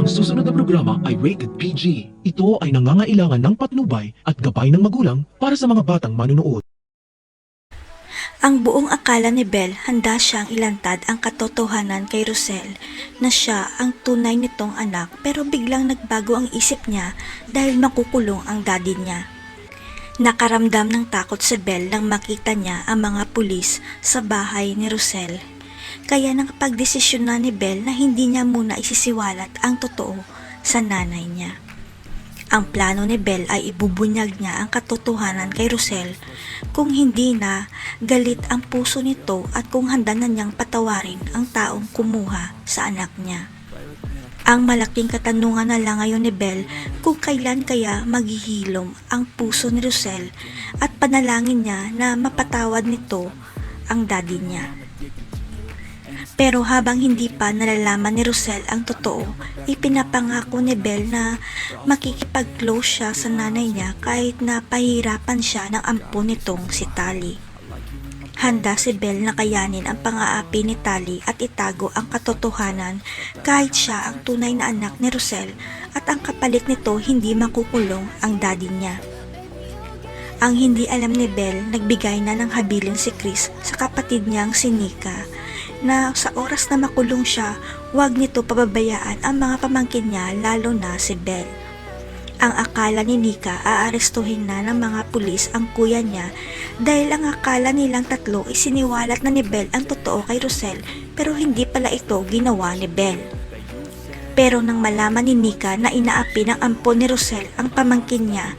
Ang susunod na programa ay rated PG. Ito ay nangangailangan ng patnubay at gabay ng magulang para sa mga batang manunood. Ang buong akala ni Belle handa siyang ilantad ang katotohanan kay Rosel na siya ang tunay nitong anak, pero biglang nagbago ang isip niya dahil makukulong ang daddy niya. Nakaramdam ng takot si Belle nang makita niya ang mga pulis sa bahay ni Rosel. Kaya nakapagdesisyon na ni Belle na hindi niya muna isisiwalat ang totoo sa nanay niya. Ang plano ni Belle ay ibubunyag niya ang katotohanan kay Rosel kung hindi na galit ang puso nito at kung handa na niyang patawarin ang taong kumuha sa anak niya. Ang malaking katanungan na lang ngayon ni Belle kung kailan kaya maghihilom ang puso ni Rosel at panalangin niya na mapatawad nito ang daddy niya. Pero habang hindi pa nalalaman ni Rosel ang totoo, ipinapangako ni Belle na makikipag-close siya sa nanay niya kahit na pahirapan siya ng ampon nitong si Tali. Handa si Belle na kayanin ang pang-aapi ni Tali at itago ang katotohanan kahit siya ang tunay na anak ni Rosel at ang kapalit nito hindi makukulong ang daddy niya. Ang hindi alam ni Belle, nagbigay na ng habilin si Chris sa kapatid niyang si Nika na sa oras na makulong siya, huwag nito pababayaan ang mga pamangkin niya, lalo na si Belle. Ang akala ni Nika, aarestuhin na ng mga pulis ang kuya niya dahil ang akala nilang tatlo isiniwalat na ni Belle ang totoo kay Rosel, pero hindi pala ito ginawa ni Belle. Pero nang malaman ni Nika na inaapi ng ampon ni Rosel ang pamangkin niya,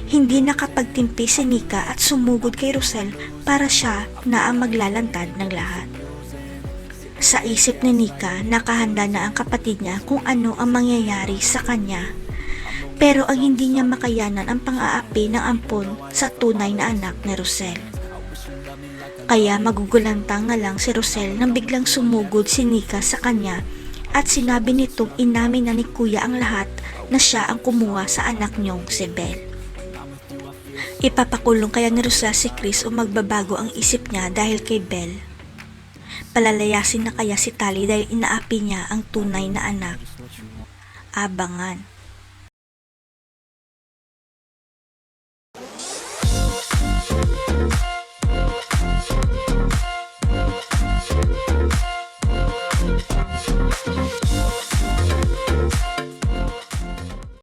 hindi nakapagtimpi si Nika at sumugod kay Rosel para siya na ang maglalantad ng lahat. Sa isip ni Nika, nakahanda na ang kapatid niya kung ano ang mangyayari sa kanya. Pero ang hindi niya makayanan ang pang-aapi ng ampon sa tunay na anak ni Rosel. Kaya magugulantang na lang si Rosel nang biglang sumugod si Nika sa kanya at sinabi nitong inamin na ni kuya ang lahat na siya ang kumuha sa anak niyong si Belle. Ipapakulong kaya ni Rosel si Chris o magbabago ang isip niya dahil kay Belle? Palalayasin na kaya si Tali dahil inaapi niya ang tunay na anak? Abangan.